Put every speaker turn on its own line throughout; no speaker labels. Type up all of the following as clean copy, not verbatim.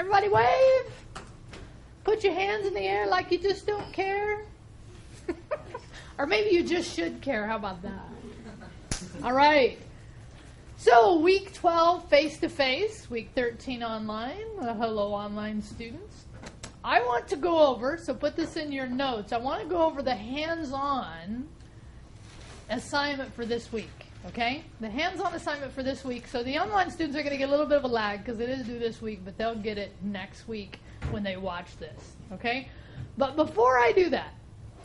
Everybody wave. Put your hands in the air like you just don't care. Or maybe you just should care. How about that? All right. So week 12 face-to-face, week 13 online. Hello, online students. I want to go over, so put this in your notes, I want to go over the hands-on assignment for this week. Okay? The hands-on assignment for this week. So the online students are going to get a little bit of a lag because it is due this week, but they'll get it next week when they watch this. Okay? But before I do that,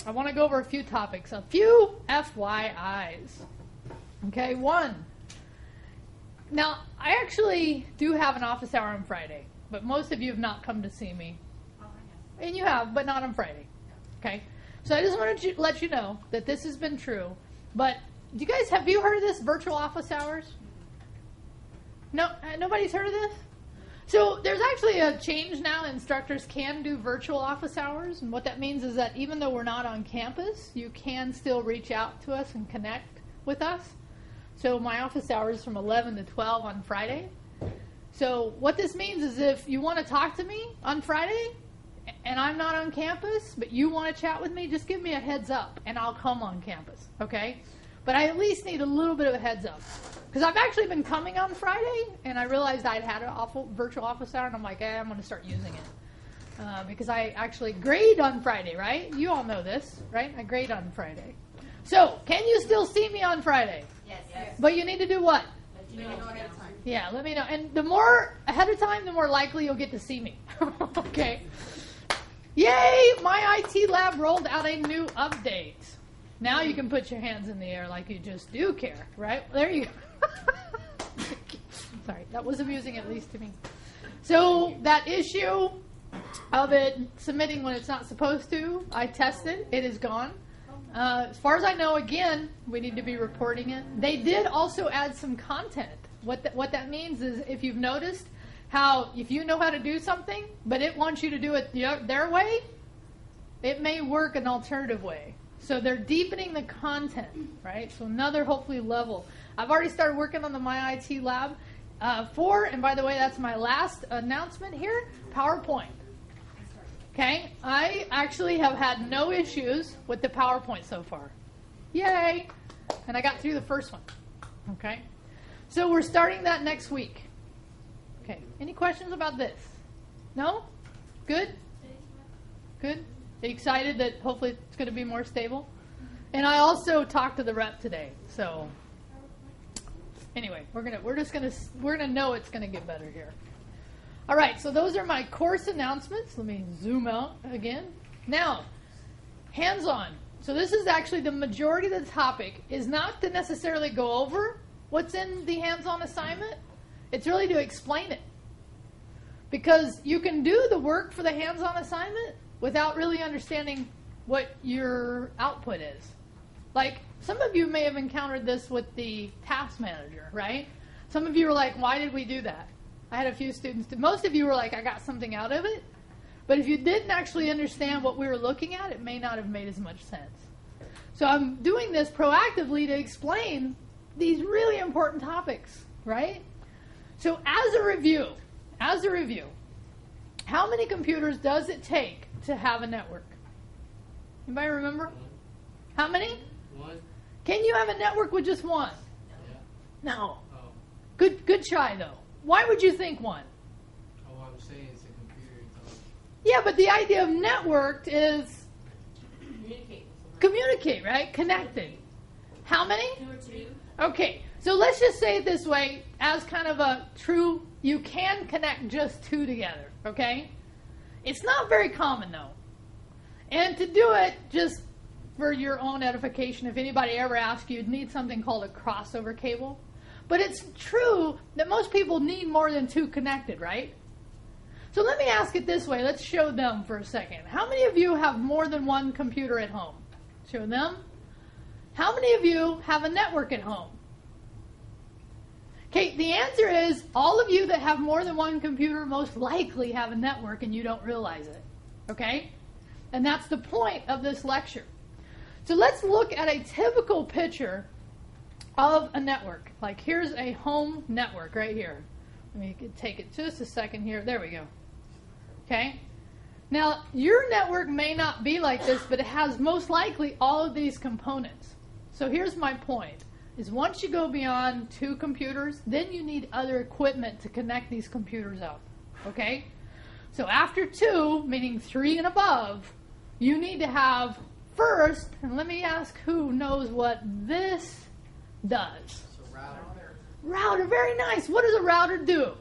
I want to go over a few topics, a few FYIs. Okay? One. Now, I actually do have an office hour on Friday, but most of you have not come to see me. And you have, but not on Friday. Okay? So I just wanted to let you know that this has been true. But do you guys, have you heard of this, virtual office hours? No, nobody's heard of this? So there's actually a change now. Instructors can do virtual office hours. And what that means is that even though we're not on campus, you can still reach out to us and connect with us. So my office hours from 11 to 12 on Friday. So what this means is if you want to talk to me on Friday and I'm not on campus, but you want to chat with me, just give me a heads up and I'll come on campus, okay? But I at least need a little bit of a heads up. Because I've actually been coming on Friday and I realized I'd had a virtual office hour and I'm like, I'm going to start using it. Because I actually grade on Friday, right? You all know this, right? I grade on Friday. So, can you still see me on Friday?
Yes.
But you need to do what?
Let you know ahead of time.
Yeah, let me know. And the more ahead of time, the more likely you'll get to see me. Okay. Yay! My IT lab rolled out a new update. Now you can put your hands in the air like you just do care, right? There you go. Sorry, that was amusing at least to me. So that issue of it submitting when it's not supposed to, I tested. It is gone. As far as I know, again, we need to be reporting it. They did also add some content. What that means is if you've noticed how if you know how to do something, but it wants you to do it their way, it may work an alternative way. So they're deepening the content, right? So another, hopefully, level. I've already started working on the My IT Lab 4, and by the way, that's my last announcement here, PowerPoint. Okay, I actually have had no issues with the PowerPoint so far. Yay! And I got through the first one. Okay, so we're starting that next week. Okay, any questions about this? No? Good? Good? Are you excited that hopefully it's going to be more stable? And I also talked to the rep today, so anyway, we're gonna know it's gonna get better here. All right, so those are my course announcements. Let me zoom out again. Now, hands-on. So this is actually the majority of the topic is not to necessarily go over what's in the hands-on assignment. It's really to explain it. Because you can do the work for the hands-on assignment without really understanding what your output is. Like, some of you may have encountered this with the task manager, right? Some of you were like, why did we do that? I had a few students, most of you were like, I got something out of it. But if you didn't actually understand what we were looking at, it may not have made as much sense. So I'm doing this proactively to explain these really important topics, right? So as a review, how many computers does it take to have a network? Anybody remember? How many?
One.
Can you have a network with just one?
Yeah.
No.
Oh.
Good try, though. Why would you think one?
Oh, I'm saying it's a computer.
Yeah, but the idea of networked is
Communicate,
right? Connected. How many?
2 or 2.
Okay, so let's just say it this way as kind of a true, you can connect just 2 together, okay? It's not very common, though. And to do it, just for your own edification, if anybody ever asks you, you'd need something called a crossover cable. But it's true that most people need more than 2 connected, right? So let me ask it this way. Let's show them for a second. How many of you have more than one computer at home? Show them. How many of you have a network at home? Okay, the answer is all of you that have more than one computer most likely have a network and you don't realize it. Okay? And that's the point of this lecture. So let's look at a typical picture of a network. Like here's a home network right here. Let me take it just a second here. There we go. Okay? Now, your network may not be like this, but it has most likely all of these components. So here's my point, is once you go beyond 2 computers, then you need other equipment to connect these computers up. Okay? So after 2, meaning 3 and above, you need to have first, and let me ask who knows what this does.
So router.
Router, very nice. What does a router do?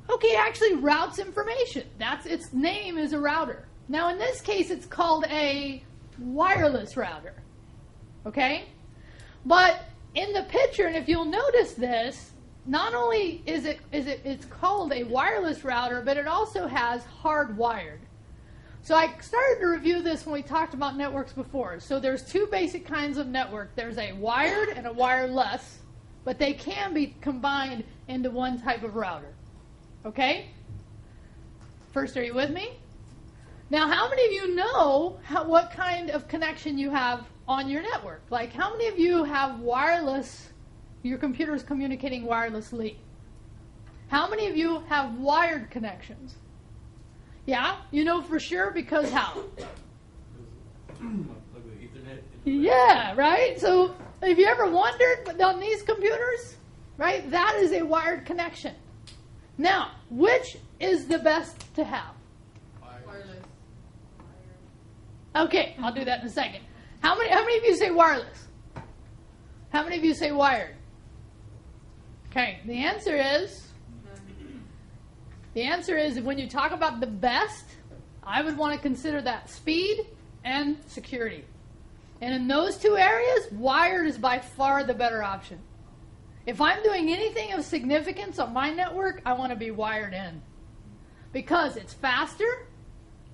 Okay, it actually routes information. That's its name is a router. Now in this case it's called a wireless router. Okay? But in the picture, and if you'll notice this, not only is it's called a wireless router, but it also has hardwired. So I started to review this when we talked about networks before. So there's 2 basic kinds of network. There's a wired and a wireless, but they can be combined into one type of router. Okay? First, are you with me? Now, how many of you know what kind of connection you have on your network? Like, how many of you have wireless, your computer's communicating wirelessly? How many of you have wired connections? Yeah? You know for sure because how? Yeah, right? So, have you ever wondered on these computers? Right? That is a wired connection. Now, which is the best to have?
Wireless.
Okay, I'll do that in a second. How many of you say wireless? How many of you say wired? Okay, the answer is when you talk about the best, I would want to consider that speed and security. And in those 2 areas, wired is by far the better option. If I'm doing anything of significance on my network, I want to be wired in. Because it's faster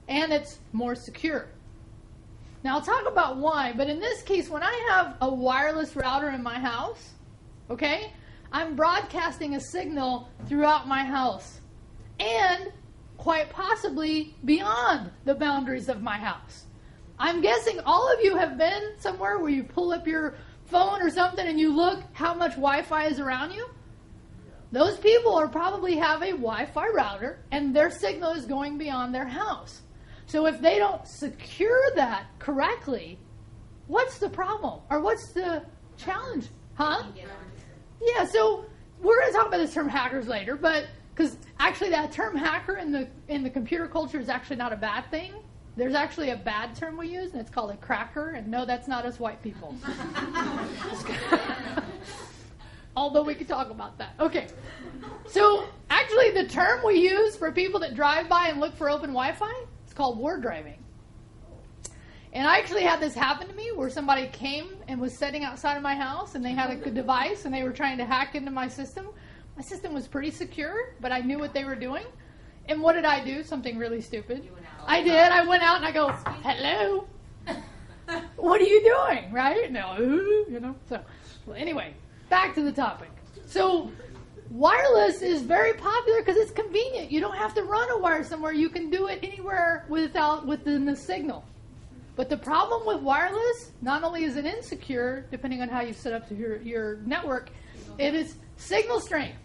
and it's more secure. Now I'll talk about why, but in this case, when I have a wireless router in my house, okay, I'm broadcasting a signal throughout my house. And quite possibly beyond the boundaries of my house. I'm guessing all of you have been somewhere where you pull up your phone or something and you look how much Wi-Fi is around you. Those people are probably have a Wi-Fi router and their signal is going beyond their house. So if they don't secure that correctly, what's the problem? Or what's the challenge? Huh? Yeah, so we're going to talk about this term hackers later, but because actually that term hacker in the computer culture is actually not a bad thing. There's actually a bad term we use, and it's called a cracker. And no, that's not us white people. Although we could talk about that. Okay. So actually the term we use for people that drive by and look for open Wi-Fi, it's called war driving. And I actually had this happen to me where somebody came and was sitting outside of my house, and they had a device, and they were trying to hack into my system. My system was pretty secure, but I knew what they were doing. And what did I do? Something really stupid. I did. I went out and I go, hello. What are you doing? Right? No, you know. So, well, anyway, back to the topic. So, wireless is very popular because it's convenient. You don't have to run a wire somewhere. You can do it anywhere within the signal. But the problem with wireless, not only is it insecure, depending on how you set up your network, it is signal strength.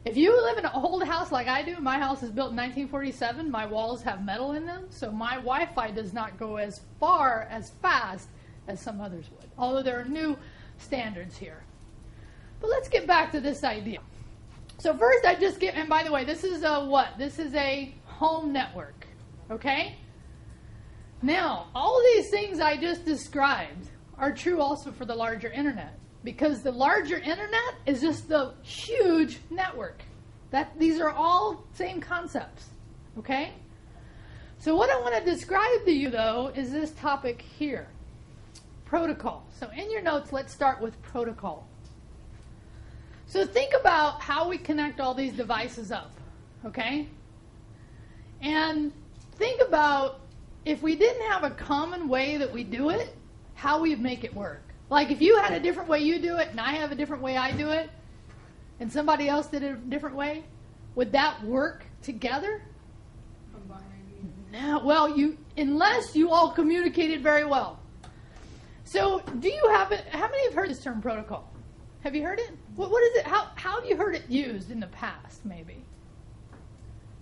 If you live in an old house like I do, my house is built in 1947, my walls have metal in them, so my Wi-Fi does not go as fast as some others would, although there are new standards here. But let's get back to this idea. So first and by the way, this is what? This is a home network, okay? Now, all these things I just described are true also for the larger internet. Because the larger internet is just the huge network. These are all same concepts. Okay? So what I want to describe to you, though, is this topic here. Protocol. So in your notes, let's start with protocol. So think about how we connect all these devices up. Okay? And think about if we didn't have a common way that we do it, how we'd make it work. Like if you had a different way you do it and I have a different way I do it and somebody else did it a different way, would that work together? No. Well, unless you all communicated very well. So do you have it? How many have heard this term protocol? Have you heard it? What is it? How have you heard it used in the past maybe?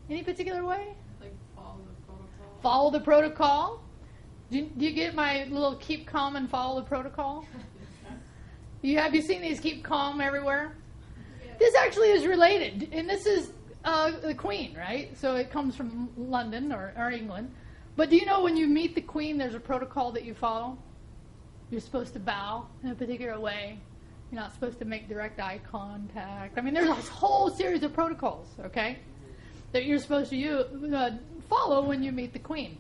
Any particular way?
Like follow the protocol.
Follow the protocol. Do you get my little keep calm and follow the protocol? Have you seen these keep calm everywhere? This actually is related, and this is the Queen, right? So it comes from London or England. But do you know when you meet the Queen, there's a protocol that you follow? You're supposed to bow in a particular way. You're not supposed to make direct eye contact. I mean, there's a whole series of protocols, okay, that you're supposed to follow when you meet the Queen.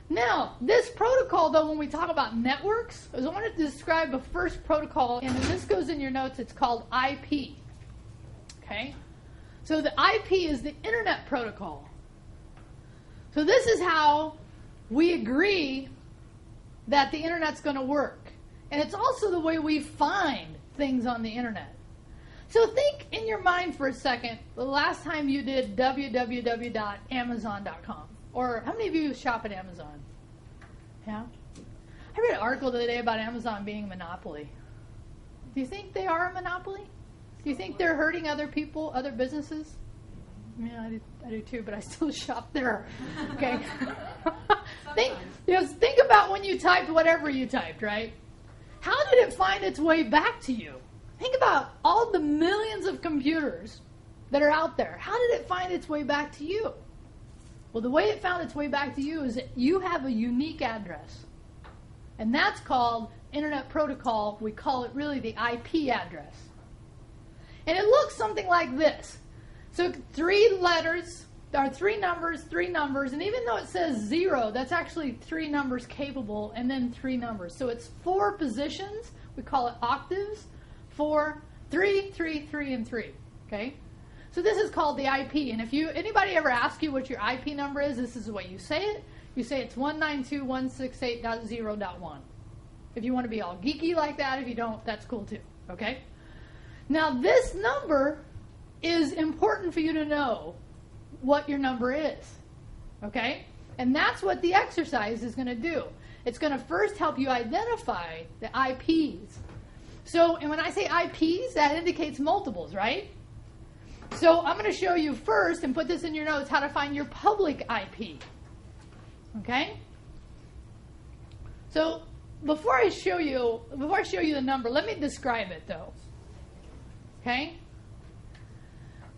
Now, this protocol, though, when we talk about networks, I wanted to describe the first protocol, and this goes in your notes. It's called IP. Okay? So the IP is the Internet Protocol. So this is how we agree that the Internet's going to work. And it's also the way we find things on the Internet. So think in your mind for a second, the last time you did www.amazon.com. Or how many of you shop at Amazon? Yeah? I read an article the other day about Amazon being a monopoly. Do you think they are a monopoly? Do you think they're hurting other people, other businesses? Yeah, I do too, but I still shop there. Okay? Think about when you typed whatever you typed, right? How did it find its way back to you? Think about all the millions of computers that are out there. How did it find its way back to you? Well, the way it found its way back to you is that you have a unique address. And that's called Internet Protocol. We call it really the IP address. And it looks something like this. So 3 letters, or 3 numbers, and even though it says 0, that's actually 3 numbers capable, and then 3 numbers. So it's 4 positions. We call it octaves. 4, 3, 3, 3, and 3. Okay? So this is called the IP. And if anybody ever asks you what your IP number is, this is the way you say it. You say it's 192.168.0.1. If you want to be all geeky like that, if you don't, that's cool too. Okay? Now this number is important for you to know what your number is. Okay? And that's what the exercise is going to do. It's going to first help you identify the IPs. So, and when I say IPs, that indicates multiples, right? So I'm going to show you first, and put this in your notes, how to find your public IP. Okay? So before I show you the number, let me describe it though. Okay?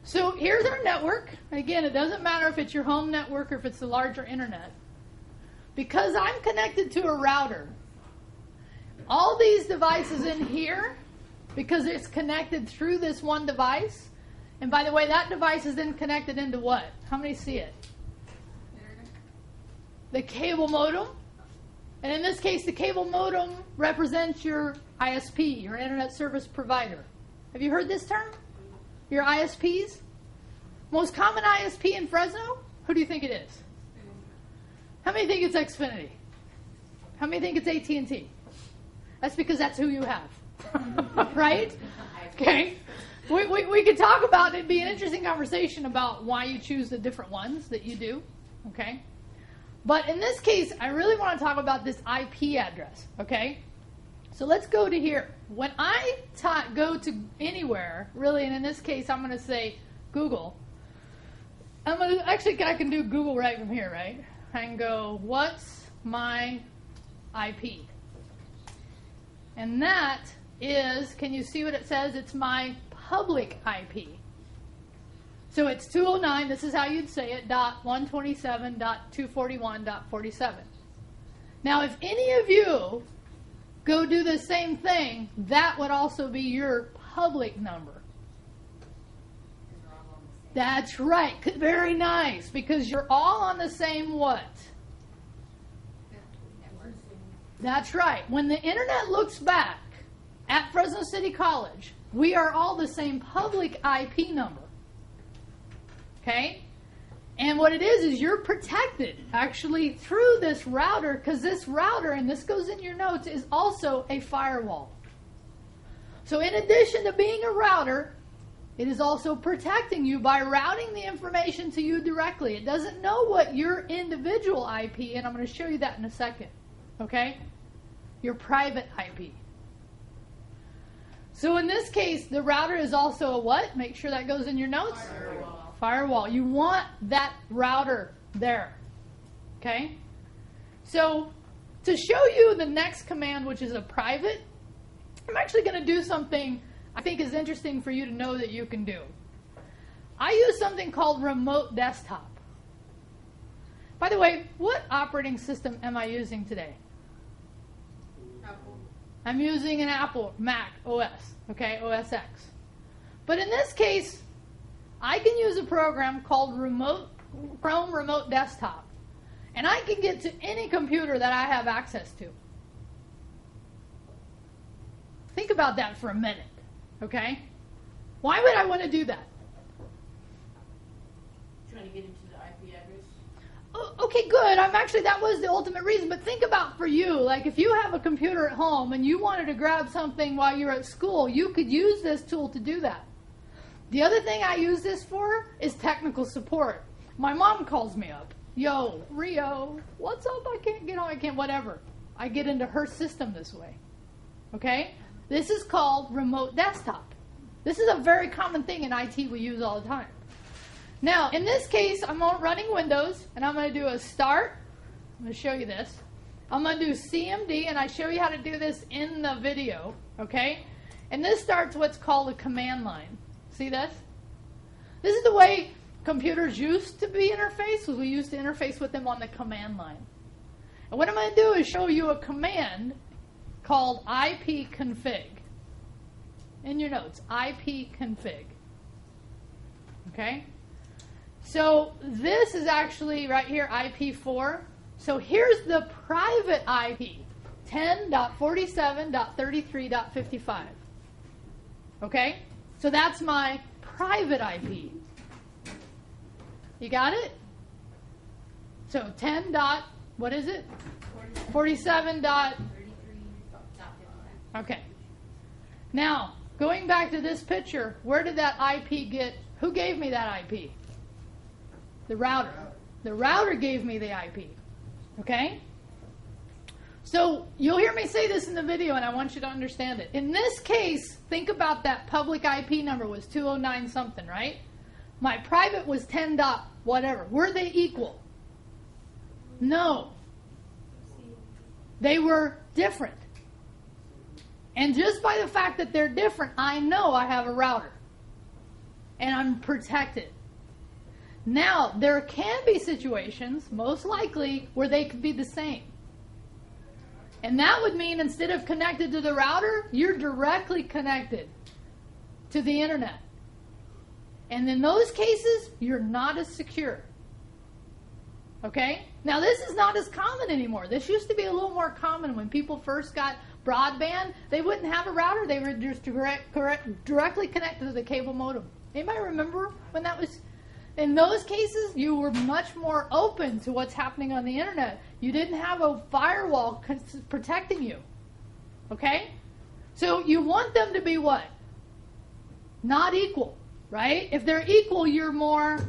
So here's our network. Again, it doesn't matter if it's your home network or if it's the larger internet. Because I'm connected to a router, all these devices in here, because it's connected through this one device, and by the way, that device is then connected into what? How many see it? The cable modem. And in this case, the cable modem represents your ISP, your Internet Service Provider. Have you heard this term? Your ISPs? Most common ISP in Fresno? Who do you think it is? How many think it's Xfinity? How many think it's AT&T? That's because that's who you have. Right? Okay. We could talk about it. It'd be an interesting conversation about why you choose the different ones that you do. Okay? But in this case, I really want to talk about this IP address. Okay? So let's go to here. When I go to anywhere, really, and in this case, I'm going to say Google. I can do Google right from here, right? I can go, what's my IP? And that is, can you see what it says? It's my public IP. So it's 209, this is how you'd say it, .127.241.47. Now, if any of you go do the same thing, that would also be your public number. That's right. Very nice, because you're all on the same what? That's right. When the internet looks back at Fresno City College, we are all the same public IP number. Okay? And what it is you're protected actually through this router, because this router, and this goes in your notes, is also a firewall. So in addition to being a router, it is also protecting you by routing the information to you directly. It doesn't know what your individual IP, and I'm going to show you that in a second. Okay? Your private IP. So in this case, the router is also a what? Make sure that goes in your notes. Firewall. You want that router there. Okay? So, to show you the next command, which is a private, I'm actually going to do something I think is interesting for you to know that you can do. I use something called remote desktop. By the way, what operating system am I using today?
Apple.
I'm using an Apple Mac OS, okay, OS X. But in this case, I can use a program called Chrome Remote Desktop. And I can get to any computer that I have access to. Think about that for a minute, okay? Why would I want to do that?
Trying to get into the IP address.
Oh, okay, good. That was the ultimate reason. But think about for you, like if you have a computer at home and you wanted to grab something while you're at school, you could use this tool to do that. The other thing I use this for is technical support. My mom calls me up. Yo, Rio, what's up? I can't get on. I can't, whatever. I get into her system this way. Okay? This is called remote desktop. This is a very common thing in IT we use all the time. Now, in this case, I'm running Windows, and I'm going to do a start. I'm going to show you this. I'm going to do CMD, and I show you how to do this in the video. Okay? And this starts what's called a command line. See this? This is the way computers used to be interfaced, was we used to interface with them on the command line. And what I'm going to do is show you a command called ipconfig. In your notes, ipconfig. Okay? So this is actually right here, IP4. So here's the private IP, 10.47.33.55. Okay? So that's my private IP. You got it? So 10 dot, what is it? 47 dot. Okay. Now, going back to this picture, where did that IP get? Who gave me that IP? The router. The router gave me the IP. Okay? So you'll hear me say this in the video, and I want you to understand it. In this case, think about that public IP number was 209 something, right? My private was 10 dot whatever. Were they equal? No. They were different. And just by the fact that they're different, I know I have a router. And I'm protected. Now, there can be situations, most likely, where they could be the same. And that would mean instead of connected to the router, you're directly connected to the internet. And in those cases, you're not as secure. Okay? Now, this is not as common anymore. This used to be a little more common when people first got broadband. They wouldn't have a router. They were just directly connected to the cable modem. Anybody remember when that was? In those cases, you were much more open to what's happening on the internet. You didn't have a firewall protecting you. Okay? So you want them to be what? Not equal, right? If they're equal, you're more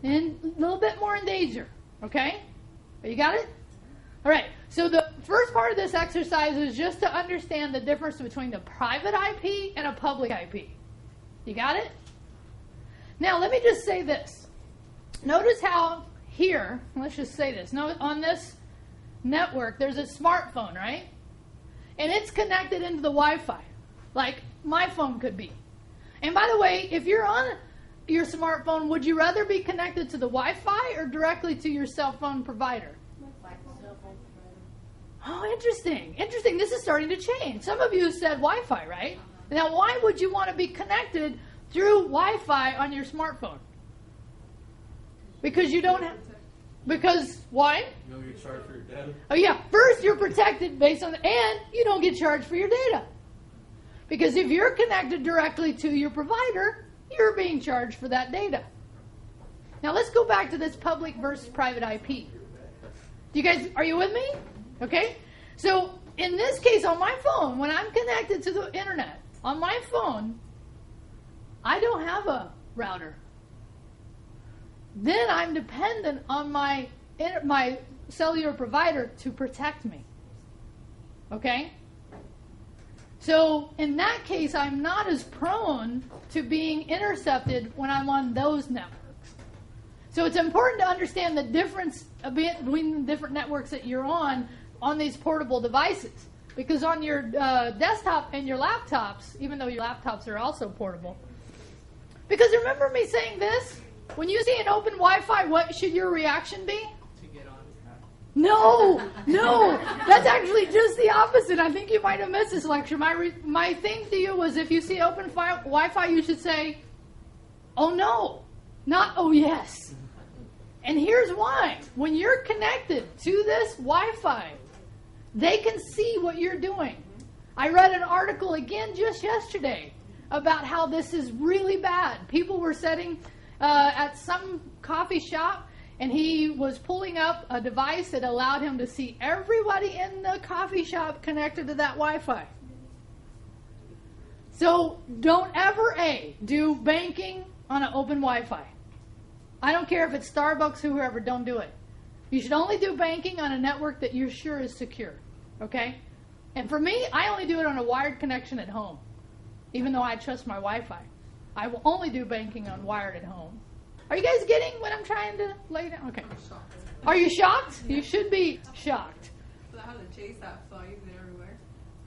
a little bit more in danger. Okay? You got it? All right. So the first part of this exercise is just to understand the difference between the private IP and a public IP. You got it? Now, let me just say this. Notice how here, let's just say this. On this network, there's a smartphone, right? And it's connected into the Wi-Fi, like my phone could be. And by the way, if you're on your smartphone, would you rather be connected to the Wi-Fi or directly to your cell phone provider? Oh, interesting. Interesting. This is starting to change. Some of you said Wi-Fi, right? Now, why would you want to be connected through Wi-Fi on your smartphone? Because you don't have... Because, why?
You don't get charged for your data?
Oh, yeah. First, you're protected based on... And you don't get charged for your data. Because if you're connected directly to your provider, you're being charged for that data. Now, let's go back to this public versus private IP. You guys, are you with me? Okay? So, in this case, on my phone, when I'm connected to the internet, on my phone, I don't have a router. Then I'm dependent on my cellular provider to protect me. Okay? So in that case, I'm not as prone to being intercepted when I'm on those networks. So it's important to understand the difference between the different networks that you're on these portable devices. Because on your desktop and your laptops, even though your laptops are also portable. Because remember me saying this? When you see an open Wi-Fi, what should your reaction be?
To get on.
No, that's actually just the opposite. I think you might have missed this lecture. My thing to you was if you see open Wi-Fi, you should say, oh no, not oh yes. And here's why. When you're connected to this Wi-Fi, they can see what you're doing. I read an article again just yesterday about how this is really bad. People were sitting at some coffee shop, and he was pulling up a device that allowed him to see everybody in the coffee shop connected to that Wi-Fi. So don't ever, do banking on an open Wi-Fi. I don't care if it's Starbucks, whoever, don't do it. You should only do banking on a network that you're sure is secure. Okay? And for me, I only do it on a wired connection at home, even though I trust my Wi-Fi. I will only do banking on wired at home. Are you guys getting what I'm trying to lay down? Okay.
I'm shocked.
Are you shocked? You should be shocked.
So I have the Chase app, so I use it everywhere.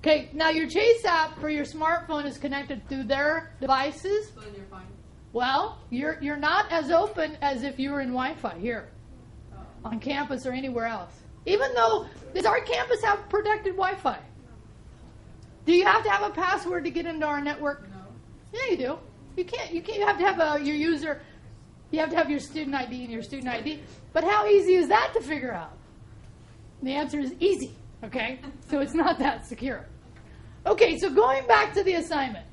Okay, now your Chase app for your smartphone is connected through their devices.
So then you're fine.
Well, you're not as open as if you were in Wi-Fi here, on campus or anywhere else. Even though, does our campus have protected Wi-Fi? Do you have to have a password to get into our network?
No.
Yeah, you do. You have to have your user, you have to have your student ID and your student ID. But how easy is that to figure out? The answer is easy, okay? So it's not that secure. Okay, so going back to the assignment,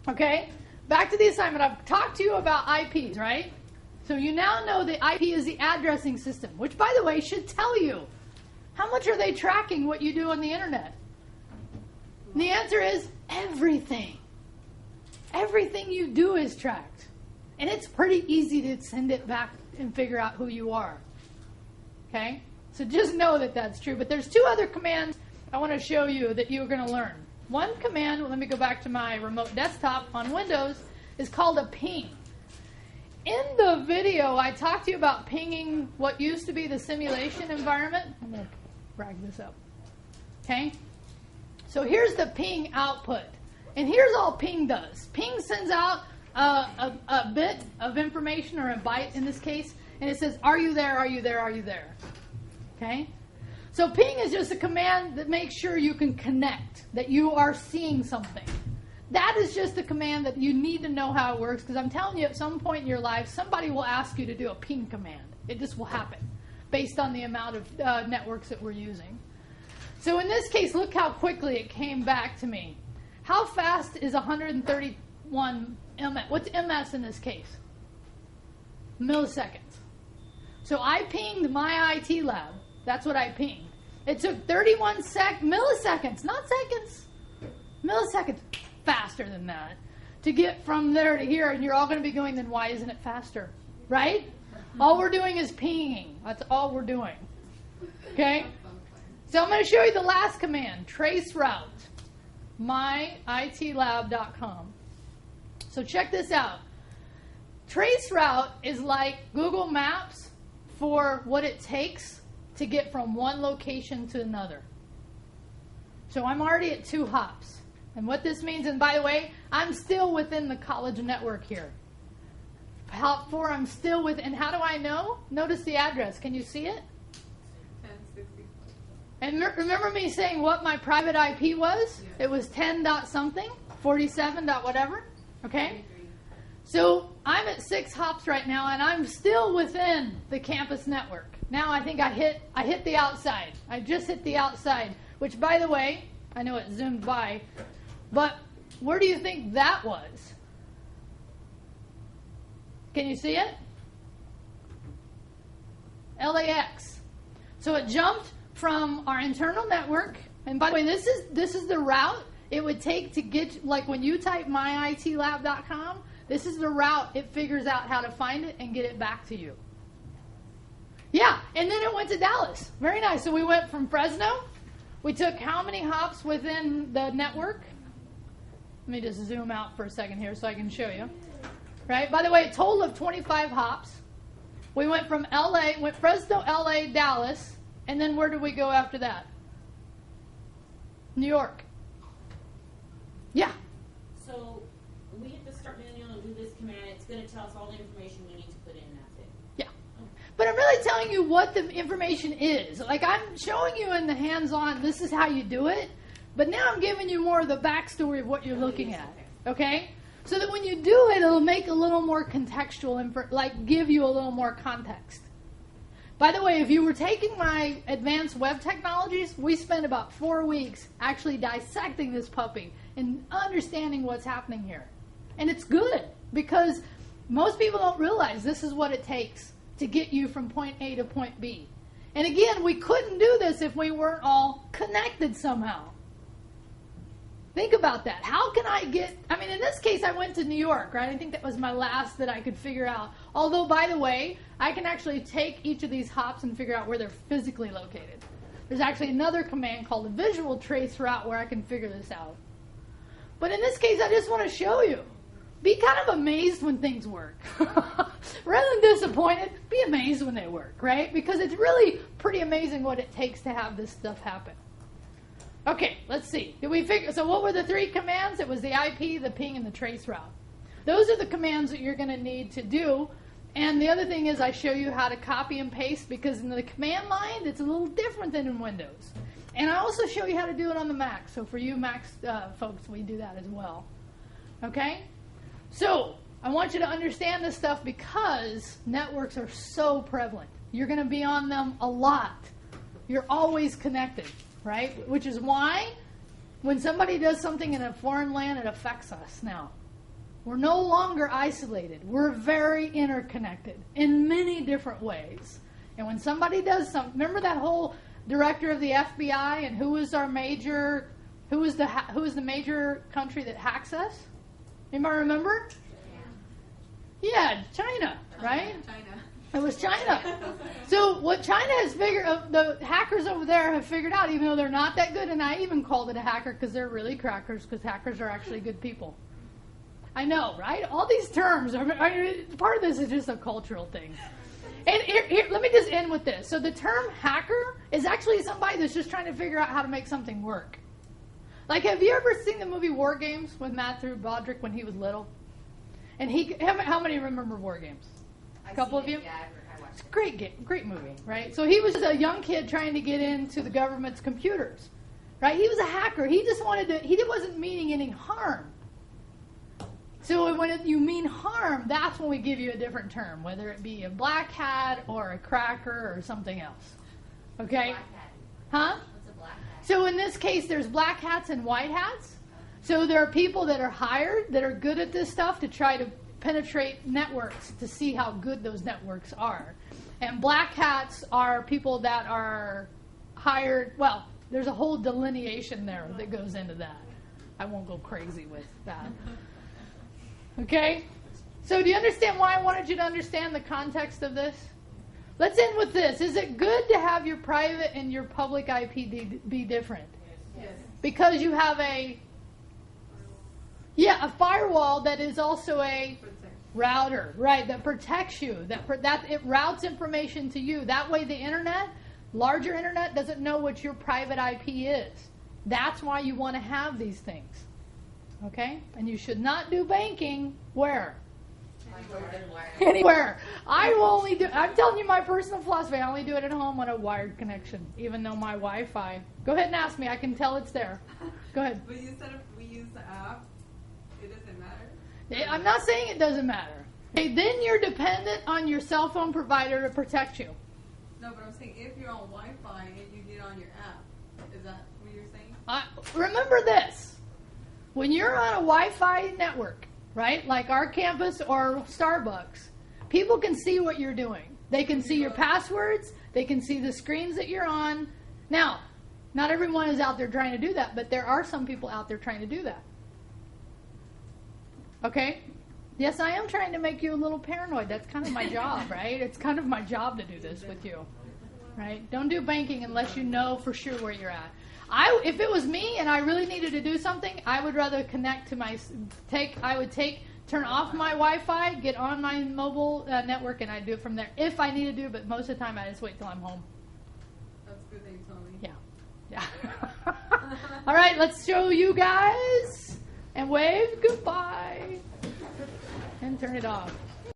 okay? Back to the assignment. I've talked to you about IPs, right? So you now know the IP is the addressing system, which, by the way, should tell you how much are they tracking what you do on the internet. And the answer is everything. Everything you do is tracked. And it's pretty easy to send it back and figure out who you are. Okay? So just know that that's true. But there's two other commands I want to show you that you're going to learn. One command, let me go back to my remote desktop on Windows, is called a ping. In the video, I talked to you about pinging what used to be the simulation environment. I'm going to drag this up. Okay? So here's the ping output. And here's all ping does. Ping sends out a bit of information, or a byte in this case, and it says, are you there, are you there, are you there? Okay? So ping is just a command that makes sure you can connect, that you are seeing something. That is just a command that you need to know how it works, because I'm telling you, at some point in your life, somebody will ask you to do a ping command. It just will happen, based on the amount of networks that we're using. So in this case, look how quickly it came back to me. How fast is 131 MS? What's MS in this case? Milliseconds. So I pinged my IT lab. That's what I pinged. It took 31 milliseconds, not seconds. Milliseconds. Faster than that. To get from there to here, and you're all going to be going, then why isn't it faster? Right? All we're doing is pinging. That's all we're doing. Okay? So I'm going to show you the last command, Traceroute. myitlab.com. So check this out. Traceroute is like Google Maps for what it takes to get from one location to another. So I'm already at 2 hops. And what this means, and by the way, I'm still within the college network here. Hop 4, I'm still within. And how do I know? Notice the address. Can you see it?
1060.
And remember me saying what my private IP was?
Yes.
It was 10 dot something, 47 dot whatever. Okay? So I'm at 6 hops right now, and I'm still within the campus network. Now I think I hit the outside. I just hit the outside, which, by the way, I know it zoomed by, but where do you think that was? Can you see it? LAX. So it jumped from our internal network, and by the way, this is the route it would take to get, like when you type myitlab.com, this is the route it figures out how to find it and get it back to you. Yeah, and then it went to Dallas. Very nice. So we went from Fresno. We took how many hops within the network? Let me just zoom out for a second here so I can show you. Right? By the way, a total of 25 hops. We went from LA, went Fresno, LA, Dallas, and then where did we go after that? New York. Yeah.
So we have to start manual and do this command. It's going to tell us all the information we need to put in. That's it.
Yeah. But I'm really telling you what the information is. Like, I'm showing you in the hands-on, this is how you do it. But now I'm giving you more of the backstory of what you're looking at. Okay? So that when you do it, it'll make a little more contextual, like give you a little more context. By the way, if you were taking my advanced web technologies, we spent about 4 weeks actually dissecting this puppy and understanding what's happening here. And it's good because most people don't realize this is what it takes to get you from point A to point B. And again, we couldn't do this if we weren't all connected somehow. Think about that. How can I get, in this case, I went to New York, right? I think that was my last that I could figure out. Although, by the way, I can actually take each of these hops and figure out where they're physically located. There's actually another command called a visual traceroute where I can figure this out. But in this case, I just want to show you. Be kind of amazed when things work. Rather than disappointed, be amazed when they work, right? Because it's really pretty amazing what it takes to have this stuff happen. Okay, let's see. Did we figure? So what were the 3 commands? It was the IP, the ping, and the traceroute. Those are the commands that you're going to need to do. And the other thing is I show you how to copy and paste because in the command line, it's a little different than in Windows. And I also show you how to do it on the Mac. So for you Mac folks, we do that as well. Okay? So I want you to understand this stuff because networks are so prevalent. You're going to be on them a lot. You're always connected. Right? Which is why when somebody does something in a foreign land, it affects us now. We're no longer isolated. We're very interconnected in many different ways. And when somebody does something, remember that whole director of the FBI and who was the major country that hacks us? Anybody remember? Yeah, China, right?
China.
It was China. So what China has figured, the hackers over there have figured out, even though they're not that good, and I even called it a hacker because they're really crackers, because hackers are actually good people. I know, right? All these terms, part of this is just a cultural thing. And here, let me just end with this. So the term hacker is actually somebody that's just trying to figure out how to make something work. Like, have you ever seen the movie War Games with Matthew Broderick when he was little? And how many remember War Games? A couple of you?
Yeah, I watched it.
Great movie, right? So he was a young kid trying to get into the government's computers, right? He was a hacker. He just he wasn't meaning any harm. So when you mean harm, that's when we give you a different term, whether it be a black hat or a cracker or something else. Okay?
Black hat.
Huh?
What's a black hat?
So in this case, there's black hats and white hats. So there are people that are hired that are good at this stuff to try to penetrate networks to see how good those networks are. And black hats are people that are hired, well, there's a whole delineation there that goes into that. I won't go crazy with that. Okay? So do you understand why I wanted you to understand the context of this? Let's end with this. Is it good to have your private and your public IP be different?
Yes.
Because you have a firewall that is also a router, right, that protects you, that it routes information to you. That way the internet, larger internet, doesn't know what your private IP is. That's why you want to have these things. Okay? And you should not do banking where? Anywhere. I'm telling you my personal philosophy. I only do it at home on a wired connection, even though my Wi-Fi. Go ahead and ask me. I can tell it's there. Go ahead.
But you said if we use the app, it doesn't matter?
I'm not saying it doesn't matter. Okay, then you're dependent on your cell phone provider to protect you.
No, but I'm saying if you're on Wi-Fi and you get on your app, is that what you're saying?
Remember this. When you're on a Wi-Fi network, right, like our campus or Starbucks, people can see what you're doing. They can see your passwords. They can see the screens that you're on. Now, not everyone is out there trying to do that, but there are some people out there trying to do that. Okay? Yes, I am trying to make you a little paranoid. That's kind of my job, right? It's kind of my job to do this with you, right? Don't do banking unless you know for sure where you're at. If it was me and I really needed to do something, I would rather connect to turn off my Wi-Fi, get on my mobile network, and I'd do it from there if I need to do it, but most of the time I just wait till I'm home.
That's good that you told me.
Yeah. All right, let's show you guys and wave goodbye and turn it off.